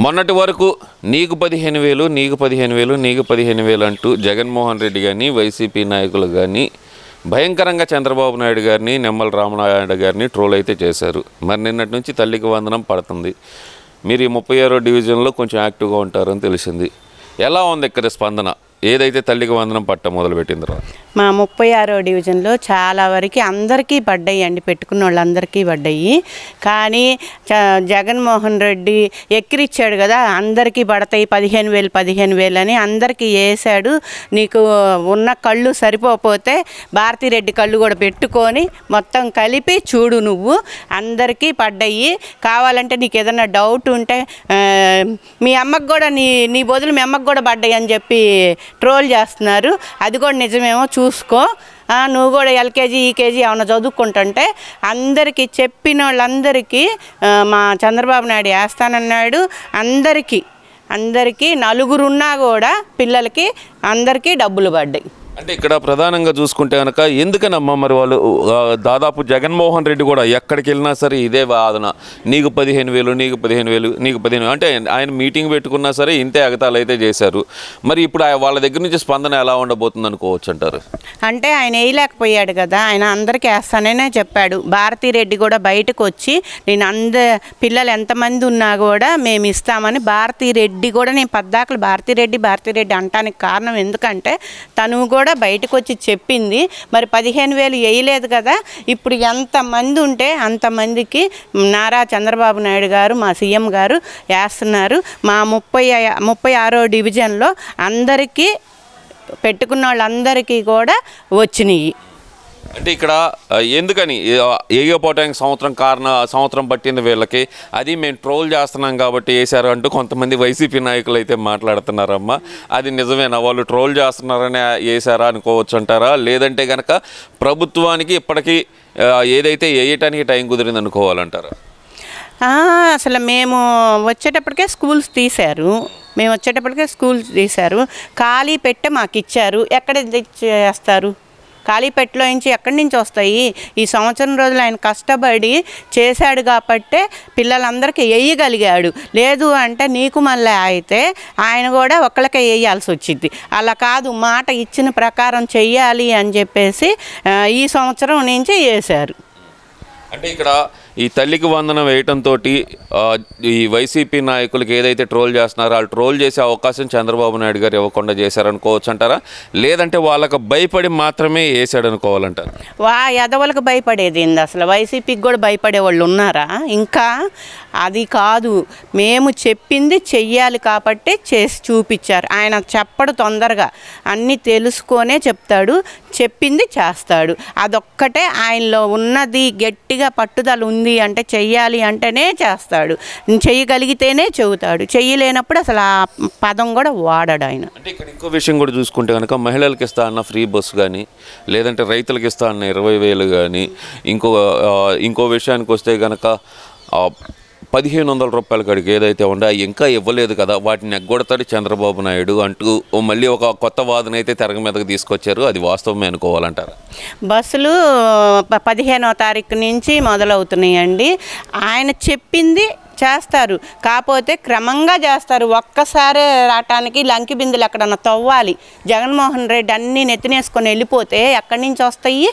మొన్నటి వరకు నీకు 15,000 నీకు 15,000 నీకు 15,000 అంటూ జగన్మోహన్ రెడ్డి కానీ వైసీపీ నాయకులు కానీ భయంకరంగా చంద్రబాబు నాయుడు గారిని నిమ్మల రామనాయుడు గారిని ట్రోల్ అయితే చేశారు. మరి నిన్నటి నుంచి తల్లికి వందనం పడుతుంది. మీరు ఈ 36వ డివిజన్లో కొంచెం యాక్టివ్గా ఉంటారని తెలిసింది. ఎలా ఉంది ఇక్కడ స్పందన ఏదైతే తల్లికి వందనం పట్ట మొదలుపెట్టిందో? మా 36వ డివిజన్లో చాలా వరకు అందరికీ పడ్డాయి అండి, పెట్టుకున్న వాళ్ళందరికీ పడ్డాయి. కానీ జగన్మోహన్ రెడ్డి ఎక్కిరిచ్చాడు కదా, అందరికీ పడతాయి 15,000 అని అందరికీ వేసాడు. నీకు ఉన్న కళ్ళు సరిపోతే భారతిరెడ్డి కళ్ళు కూడా పెట్టుకొని మొత్తం కలిపి చూడు, నువ్వు అందరికీ పడ్డాయి. కావాలంటే నీకు ఏదైనా డౌట్ ఉంటే మీ అమ్మకు కూడా నీ బదులు మీ అమ్మకు కూడా పడ్డాయి అని చెప్పి ట్రోల్ చేస్తున్నారు. అది కూడా నిజమేమో చూసుకో. నువ్వు కూడా ఎల్కేజీ ఈకేజీ ఏమైనా చదువుకుంటుంటే అందరికీ చెప్పిన వాళ్ళందరికీ మా చంద్రబాబు నాయుడు వేస్తానన్నాడు. అందరికీ నలుగురున్నా కూడా పిల్లలకి అందరికీ డబ్బులు పడ్డాయి. అంటే ఇక్కడ ప్రధానంగా చూసుకుంటే కనుక ఎందుకనమ్మా మరి వాళ్ళు దాదాపు జగన్మోహన్ రెడ్డి కూడా ఎక్కడికి వెళ్ళినా సరే ఇదే వాదన, నీకు 15,000 నీకు 15,000 నీకు 15,000 అంటే ఆయన మీటింగ్ పెట్టుకున్నా సరే ఇంతే ఎగతాలు అయితే చేశారు. మరి ఇప్పుడు వాళ్ళ దగ్గర నుంచి స్పందన ఎలా ఉండబోతుంది అనుకోవచ్చు అంటారు? అంటే ఆయన వేయలేకపోయాడు కదా, ఆయన అందరికీ వేస్తాననే చెప్పాడు. భారతిరెడ్డి కూడా బయటకు వచ్చి నేను పిల్లలు ఎంతమంది ఉన్నా కూడా మేము ఇస్తామని భారతిరెడ్డి కూడా, నేను పద్దాకలు భారతిరెడ్డి అంటానికి కారణం ఎందుకంటే తను కూడా బయటకు వచ్చి చెప్పింది. మరి 15,000 వేయలేదు కదా, ఇప్పుడు ఎంతమంది ఉంటే అంతమందికి నారా చంద్రబాబు నాయుడు గారు మా సీఎం గారు వేస్తున్నారు. మా 36వ డివిజన్లో అందరికీ పెట్టుకున్న వాళ్ళందరికీ కూడా వచ్చినాయి. అంటే ఇక్కడ ఎందుకని ఏగపోవటానికి సంవత్సరం పట్టింది వీళ్ళకి, అది మేము ట్రోల్ చేస్తున్నాం కాబట్టి వేశారు అంటూ కొంతమంది వైసీపీ నాయకులు అయితే మాట్లాడుతున్నారమ్మా. అది నిజమేనా? వాళ్ళు ట్రోల్ చేస్తున్నారని వేశారా అనుకోవచ్చు అంటారా? లేదంటే కనుక ప్రభుత్వానికి ఇప్పటికీ ఏదైతే వేయటానికి టైం కుదిరింది అనుకోవాలంటారా? అసలు మేము వచ్చేటప్పటికే స్కూల్స్ తీశారు. ఖాళీ పెట్టె మాకు ఇచ్చారు. ఎక్కడ చేస్తారు? ఖాళీ పెట్టెలో నుంచి ఎక్కడి నుంచి వస్తాయి? ఈ సంవత్సరం రోజులు ఆయన కష్టపడి చేశాడు కాబట్టే పిల్లలందరికీ వేయగలిగాడు. లేదు అంటే నీకు మళ్ళీ అయితే ఆయన కూడా ఒక్కళ్ళకే వేయాల్సి వచ్చింది. అలా కాదు, మాట ఇచ్చిన ప్రకారం చెయ్యాలి అని చెప్పేసి ఈ సంవత్సరం నుంచి వేశారు. అంటే ఇక్కడ ఈ తల్లికి వందనం వేయటంతో ఈ వైసీపీ నాయకులకి ఏదైతే ట్రోల్ చేస్తున్నారో వాళ్ళు ట్రోల్ చేసే అవకాశం చంద్రబాబు నాయుడు గారు ఇవ్వకుండా చేశారనుకోవచ్చు అంటారా? లేదంటే వాళ్ళకు భయపడి మాత్రమే వేసాడు అనుకోవాలంటారు? ఎదవలకు భయపడేది ఏంది? అసలు వైసీపీకి కూడా భయపడే వాళ్ళు ఉన్నారా? ఇంకా అది కాదు, మేము చెప్పింది చెయ్యాలి కాబట్టి చేసి చూపించారు. ఆయన చెప్పడు, తొందరగా అన్నీ తెలుసుకొనే చెప్తాడు, చెప్పింది చేస్తాడు. అదొక్కటే ఆయనలో ఉన్నది. గట్టిగా పట్టుదల ఉంది అంటే చెయ్యాలి అంటేనే చేస్తాడు, చెయ్యగలిగితేనే చెబుతాడు. చెయ్యలేనప్పుడు అసలు ఆ పదం కూడా వాడాడు ఆయన. అంటే ఇక్కడ ఇంకో విషయం కూడా చూసుకుంటే కనుక మహిళలకు ఇస్తా అన్న ఫ్రీ బస్సు కానీ, లేదంటే రైతులకు ఇస్తా అన్న 20,000 కానీ, ఇంకో విషయానికి వస్తే కనుక 1,500 రూపాయల కాడికి ఏదైతే ఉందో ఇంకా ఇవ్వలేదు కదా, వాటిని ఎగ్గొడతాడు చంద్రబాబు నాయుడు అంటూ మళ్ళీ ఒక కొత్త వాదన అయితే తెర మీదకి తీసుకొచ్చారు. అది వాస్తవమే అనుకోవాలంటారు? బస్సులు 15వ తారీఖు నుంచి మొదలవుతున్నాయండి. ఆయన చెప్పింది చేస్తారు, కాకపోతే క్రమంగా చేస్తారు. ఒక్కసారి రావటానికి లంకి బిందులు ఎక్కడన్నా తవ్వాలి. జగన్మోహన్ రెడ్డి అన్నీ నెత్తినేసుకొని వెళ్ళిపోతే ఎక్కడి నుంచి వస్తాయి?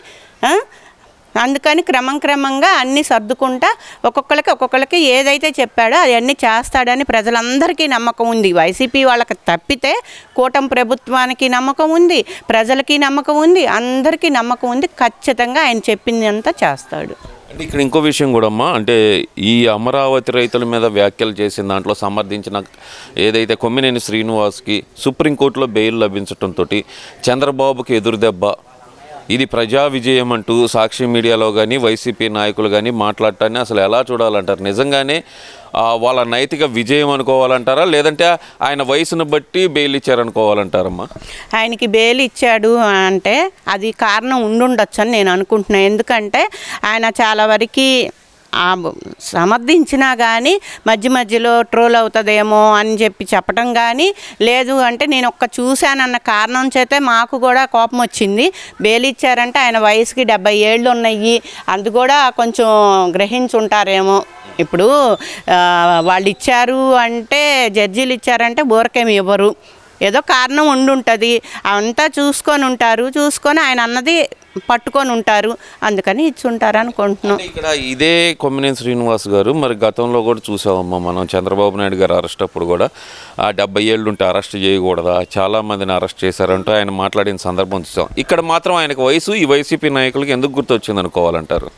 అందుకని క్రమంగా అన్నీ సర్దుకుంటా ఒక్కొక్కరికి ఏదైతే చెప్పాడో అవన్నీ చేస్తాడని ప్రజలందరికీ నమ్మకం ఉంది. వైసీపీ వాళ్ళకి తప్పితే కూటమి ప్రభుత్వానికి నమ్మకం ఉంది, ప్రజలకి నమ్మకం ఉంది, అందరికీ నమ్మకం ఉంది. ఖచ్చితంగా ఆయన చెప్పింది అంతా చేస్తాడు. అంటే ఇక్కడ ఇంకో విషయం కూడా అమ్మా, అంటే ఈ అమరావతి రైతుల మీద వ్యాఖ్యలు చేసిన దాంట్లో సమర్థించిన ఏదైతే కొమ్మినేని శ్రీనివాస్కి సుప్రీంకోర్టులో బెయిల్ లభించడంతో చంద్రబాబుకి ఎదురుదెబ్బ, ఇది ప్రజా విజయం అంటూ సాక్షి మీడియాలో కానీ వైసీపీ నాయకులు కానీ మాట్లాడటాన్ని అసలు ఎలా చూడాలంటారు? నిజంగానే వాళ్ళ నైతిక విజయం అనుకోవాలంటారా? లేదంటే ఆయన వయసును బట్టి బెయిల్ ఇచ్చారనుకోవాలంటారమ్మా? ఆయనకి బెయిల్ ఇచ్చాడు అంటే అది కారణం ఉండుండొచ్చు అని నేను అనుకుంటున్నాను. ఎందుకంటే ఆయన చాలా వరకు సమర్థించినా కానీ మధ్యలో ట్రోల్ అవుతుందేమో అని చెప్పడం కానీ లేదు అంటే నేను చూశానన్న కారణం చేతే మాకు కూడా కోపం వచ్చింది. బెయిల్ ఇచ్చారంటే ఆయన వయసుకి 70 ఏళ్ళు ఉన్నాయి, అది కూడా కొంచెం గ్రహించుంటారేమో. ఇప్పుడు వాళ్ళు ఇచ్చారు అంటే జడ్జీలు ఇచ్చారంటే ఊరకేమి ఇవ్వరు, ఏదో కారణం ఉండుంటుంది, అంతా చూసుకొని ఆయన అన్నది పట్టుకొని ఉంటారు, అందుకని ఇచ్చుంటారు అనుకుంటున్నాం. ఇక్కడ ఇదే కొమ్మినేని శ్రీనివాస్ గారు మరి గతంలో కూడా చూసామమ్మా మనం, చంద్రబాబు నాయుడు గారు అరెస్ట్ అప్పుడు కూడా 70 ఏళ్ళు ఉంటే అరెస్ట్ చేయకూడదా, చాలామందిని అరెస్ట్ చేశారంటూ ఆయన మాట్లాడిన సందర్భం చూసాం. ఇక్కడ మాత్రం ఆయనకు వయసు ఈ వైసీపీ నాయకులకి ఎందుకు గుర్తొచ్చింది అనుకోవాలంటారు?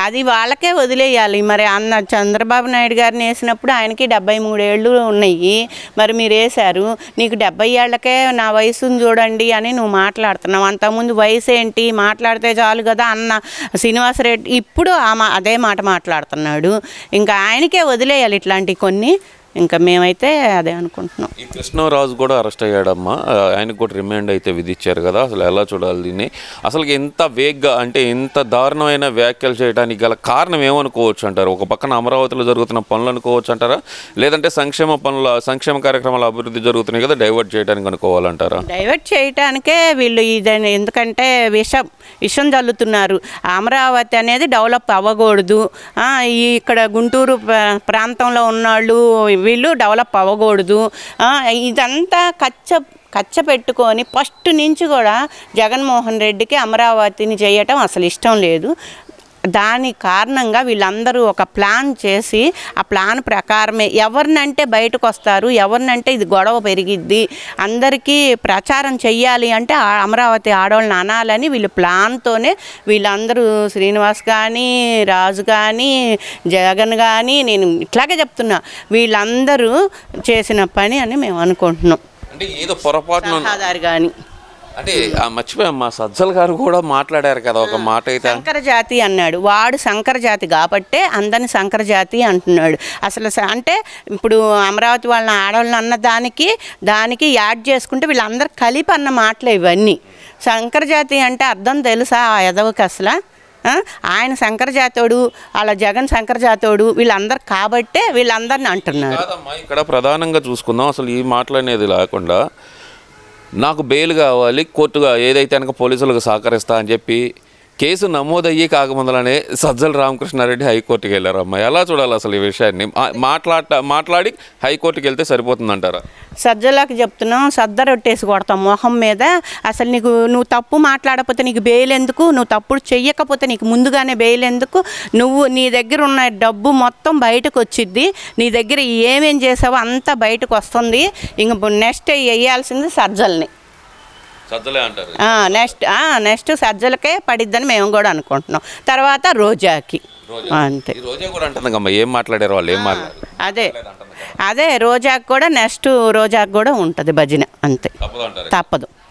అది వాళ్ళకే వదిలేయాలి. మరి అన్న చంద్రబాబు నాయుడు గారిని వేసినప్పుడు ఆయనకి 73 ఏళ్ళు ఉన్నాయి, మరి మీరు వేశారు, నీకు 70 ఏళ్ళకే నా వయసుని చూడండి అని నువ్వు మాట్లాడుతున్నావు. అంతకుముందు వయసు ఏంటి, మాట్లాడితే చాలు కదా అన్న శ్రీనివాసరెడ్డి ఇప్పుడు అదే మాట మాట్లాడుతున్నాడు. ఇంకా ఆయనకే వదిలేయాలి ఇట్లాంటివి కొన్ని. ఇంకా మేమైతే అదే అనుకుంటున్నాం. ఈ కృష్ణరాజు కూడా అరెస్ట్ అయ్యాడమ్మా, ఆయనకు కూడా రిమాండ్ అయితే విధించారు కదా, అసలు ఎలా చూడాలి దీన్ని? అసలు ఎంత వేగ్గా అంటే ఎంత దారుణమైన వ్యాఖ్యలు చేయడానికి గల కారణం ఏమనుకోవచ్చు అంటారు? ఒక పక్కన అమరావతిలో జరుగుతున్న పనులు అనుకోవచ్చు అంటారా, లేదంటే సంక్షేమ కార్యక్రమాల అభివృద్ధి జరుగుతున్నాయి కదా డైవర్ట్ చేయడానికి అనుకోవాలంటారా? డైవర్ట్ చేయడానికే వీళ్ళు ఇదని, ఎందుకంటే విషం జల్లుతున్నారు. అమరావతి అనేది డెవలప్ అవ్వకూడదు, ఇక్కడ గుంటూరు ప్రాంతంలో ఉన్నవాళ్ళు వీళ్ళు డెవలప్ అవ్వకూడదు, ఇదంతా కచ్చ పెట్టుకొని ఫస్ట్ నుంచి కూడా జగన్మోహన్ రెడ్డికి అమరావతిని చేయటం అసలు ఇష్టం లేదు. దాని కారణంగా వీళ్ళందరూ ఒక ప్లాన్ చేసి ఆ ప్లాన్ ప్రకారమే ఎవరినంటే బయటకు వస్తారు, ఎవరినంటే ఇది గొడవ పెరిగిద్ది, అందరికీ ప్రచారం చెయ్యాలి అంటే అమరావతి ఆడవాళ్ళని అనాలని వీళ్ళు ప్లాన్తోనే వీళ్ళందరూ శ్రీనివాస్ కానీ రాజు కానీ జగన్ కానీ, నేను ఇట్లాగే చెప్తున్నా, వీళ్ళందరూ చేసిన పని అని మేము అనుకుంటున్నాం. అంటే ఏదో పొరపాటున ఆధార్ కానీ అంటే మర్చిపోయామ్మా, సజ్జల్ గారు కూడా మాట్లాడారు కదా ఒక మాట అయితే, సంకరజాతి అన్నాడు. వాడు సంకరజాతి కాబట్టే అందరిని సంకరజాతి అంటున్నాడు. అసలు అంటే ఇప్పుడు అమరావతి వాళ్ళని ఆడవాళ్ళని అన్న దానికి యాడ్ చేసుకుంటే వీళ్ళందరూ కలిపి అన్న మాటలే ఇవన్నీ. సంకరజాతి అంటే అర్థం తెలుసా ఆ ఎదవకి అసలు? ఆయన శంకరజాతోడు, అలా జగన్ శంకరజాతోడు, వీళ్ళందరూ కాబట్టే వీళ్ళందరిని అంటున్నారు. ఇక్కడ ప్రధానంగా చూసుకుందాం, అసలు ఈ మాటలనేది లేకుండా నాకు బెయిల్ కావాలి, కోర్టుగా ఏదైతే కనుక పోలీసులకు సహకరిస్తా అని చెప్పి కేసు నమోదయ్యి కాకముందలనే సజ్జల రామకృష్ణారెడ్డి హైకోర్టుకి వెళ్ళారమ్మా. ఎలా చూడాలి అసలు ఈ విషయాన్ని? మాట్లాడి హైకోర్టుకి వెళ్తే సరిపోతుందంటారా? సజ్జలకు చెప్తున్నాం, సద్దరొట్టేసి కొడతాం మొహం మీద. అసలు నువ్వు తప్పు మాట్లాడకపోతే నీకు బెయిల్ ఎందుకు? నువ్వు తప్పుడు చెయ్యకపోతే నీకు ముందుగానే బెయిల్ ఎందుకు? నీ దగ్గర ఉన్న డబ్బు మొత్తం బయటకు వచ్చిద్ది, నీ దగ్గర ఏమేం చేసావో అంతా బయటకు వస్తుంది. ఇంక నెక్స్ట్ వేయాల్సింది సజ్జల్ని. సజ్జలే అంటారు. నెక్స్ట్ సజ్జలకే పడిద్దని మేము కూడా అనుకుంటున్నాం. తర్వాత రోజాకి అంతే. రోజా కూడా అంటుందమ్మా, ఏం మాట్లాడారు వాళ్ళు, ఏం మాట్లాడారు? అదే రోజాకి కూడా నెక్స్ట్ రోజాకి కూడా ఉంటుంది భజన, అంతే, తప్పదు.